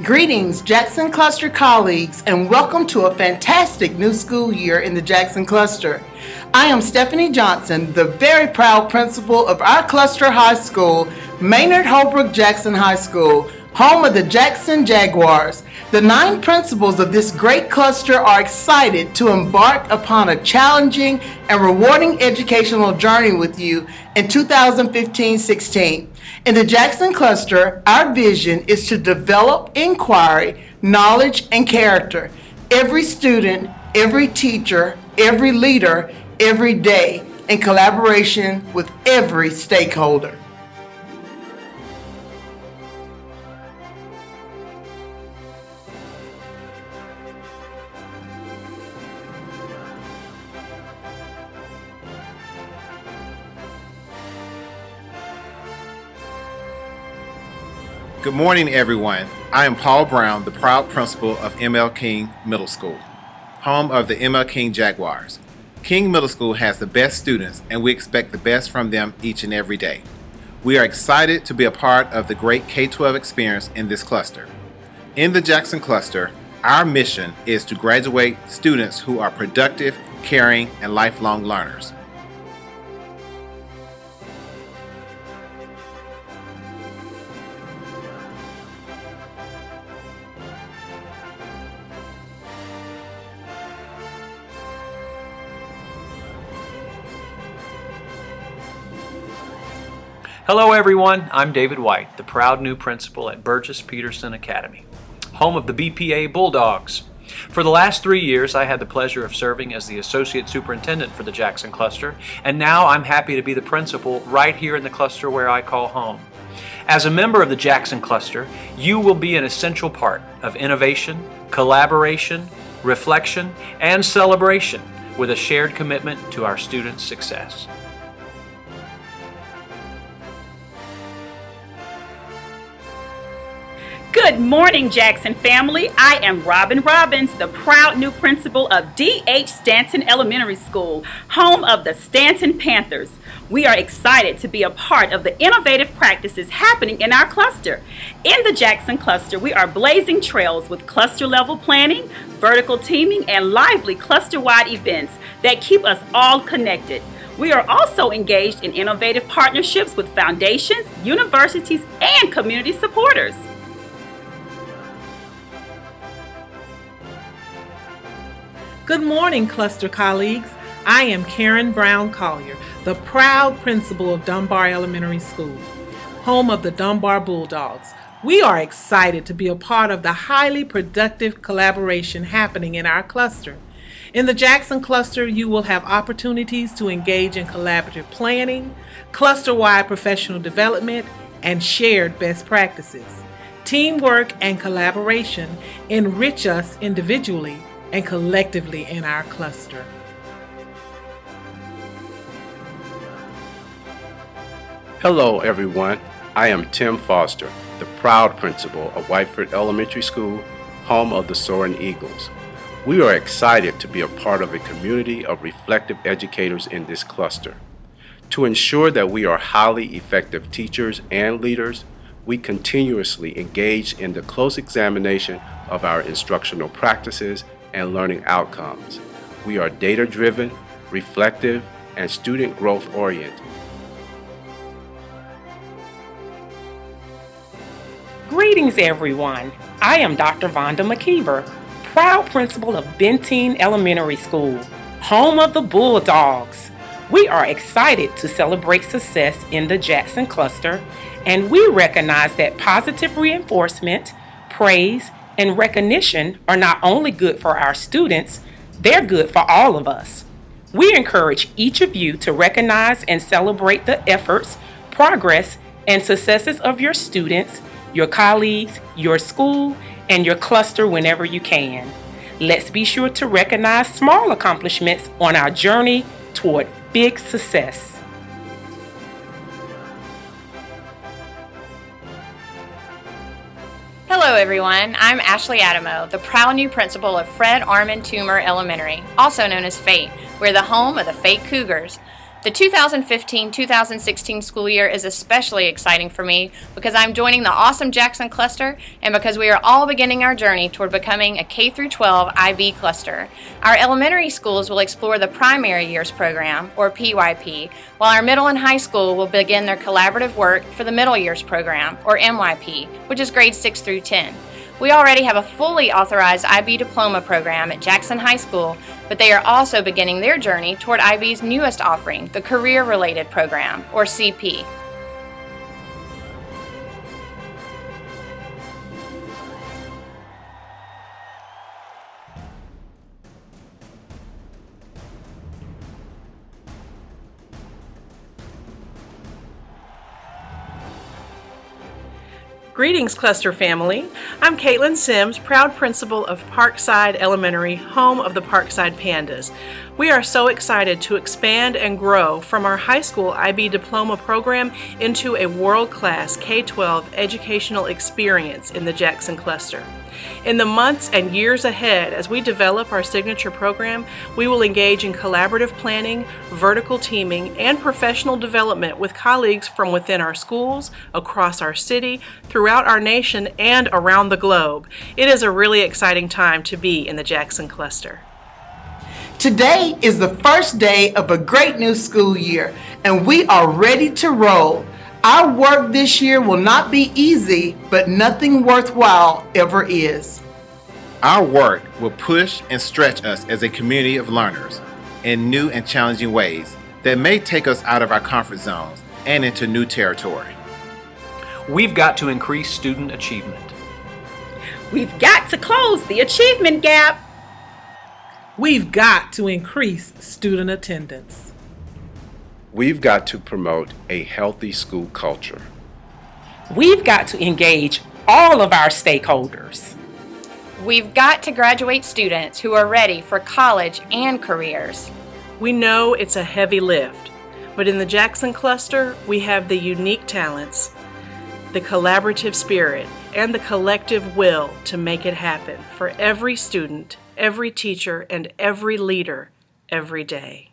Greetings, Jackson Cluster colleagues, and welcome to a fantastic new school year in the Jackson Cluster. I am Stephanie Johnson, the very proud principal of our cluster high school, Maynard Holbrook Jackson High School, home of the Jackson Jaguars. The 9 principals of this great cluster are excited to embark upon a challenging and rewarding educational journey with you in 2015-16. In the Jackson Cluster, our vision is to develop inquiry, knowledge, and character. Every student, every teacher, every leader, every day, in collaboration with every stakeholder. Good morning, everyone. I am Paul Brown, the proud principal of M.L. King Middle School, home of the M.L. King Jaguars. King Middle School has the best students, and we expect the best from them each and every day. We are excited to be a part of the great K-12 experience in this cluster. In the Jackson Cluster, our mission is to graduate students who are productive, caring, and lifelong learners. Hello everyone, I'm David White, the proud new principal at Burgess Peterson Academy, home of the BPA Bulldogs. For the last 3 years, I had the pleasure of serving as the Associate Superintendent for the Jackson Cluster, and now I'm happy to be the principal right here in the cluster where I call home. As a member of the Jackson Cluster, you will be an essential part of innovation, collaboration, reflection, and celebration with a shared commitment to our students' success. Good morning, Jackson family. I am Robin Robbins, the proud new principal of D.H. Stanton Elementary School, home of the Stanton Panthers. We are excited to be a part of the innovative practices happening in our cluster. In the Jackson Cluster, we are blazing trails with cluster-level planning, vertical teaming, and lively cluster-wide events that keep us all connected. We are also engaged in innovative partnerships with foundations, universities, and community supporters. Good morning, cluster colleagues. I am Karen Brown Collier, the proud principal of Dunbar Elementary School, home of the Dunbar Bulldogs. We are excited to be a part of the highly productive collaboration happening in our cluster. In the Jackson Cluster, you will have opportunities to engage in collaborative planning, cluster-wide professional development, and shared best practices. Teamwork and collaboration enrich us individually and collectively in our cluster. Hello everyone, I am Tim Foster, the proud principal of Whiteford Elementary School, home of the Soaring Eagles. We are excited to be a part of a community of reflective educators in this cluster. To ensure that we are highly effective teachers and leaders, we continuously engage in the close examination of our instructional practices and learning outcomes. We are data-driven, reflective, and student growth-oriented. Greetings, everyone. I am Dr. Vonda McKeever, proud principal of Benteen Elementary School, home of the Bulldogs. We are excited to celebrate success in the Jackson Cluster, and we recognize that positive reinforcement, praise, and recognition are not only good for our students, they're good for all of us. We encourage each of you to recognize and celebrate the efforts, progress, and successes of your students, your colleagues, your school, and your cluster whenever you can. Let's be sure to recognize small accomplishments on our journey toward big success. Hello everyone, I'm Ashley Adamo, the proud new principal of Fred Armand Toomer Elementary, also known as FATE. We're the home of the FATE Cougars. The 2015-2016 school year is especially exciting for me because I'm joining the awesome Jackson Cluster and because we are all beginning our journey toward becoming a K-12 IB cluster. Our elementary schools will explore the primary years program, or PYP, while our middle and high school will begin their collaborative work for the middle years program, or MYP, which is grades 6 through 10. We already have a fully authorized IB diploma program at Jackson High School, but they are also beginning their journey toward IB's newest offering, the Career-Related Program, or CP. Greetings, Cluster family. I'm Caitlin Sims, proud principal of Parkside Elementary, home of the Parkside Pandas. We are so excited to expand and grow from our high school IB diploma program into a world-class K-12 educational experience in the Jackson Cluster. In the months and years ahead, as we develop our signature program, we will engage in collaborative planning, vertical teaming, and professional development with colleagues from within our schools, across our city, throughout our nation, and around the globe. It is a really exciting time to be in the Jackson Cluster. Today is the first day of a great new school year, and we are ready to roll. Our work this year will not be easy, but nothing worthwhile ever is. Our work will push and stretch us as a community of learners in new and challenging ways that may take us out of our comfort zones and into new territory. We've got to increase student achievement. We've got to close the achievement gap. We've got to increase student attendance. We've got to promote a healthy school culture. We've got to engage all of our stakeholders. We've got to graduate students who are ready for college and careers. We know it's a heavy lift, but in the Jackson Cluster, we have the unique talents, the collaborative spirit, and the collective will to make it happen for every student, every teacher, and every leader every day.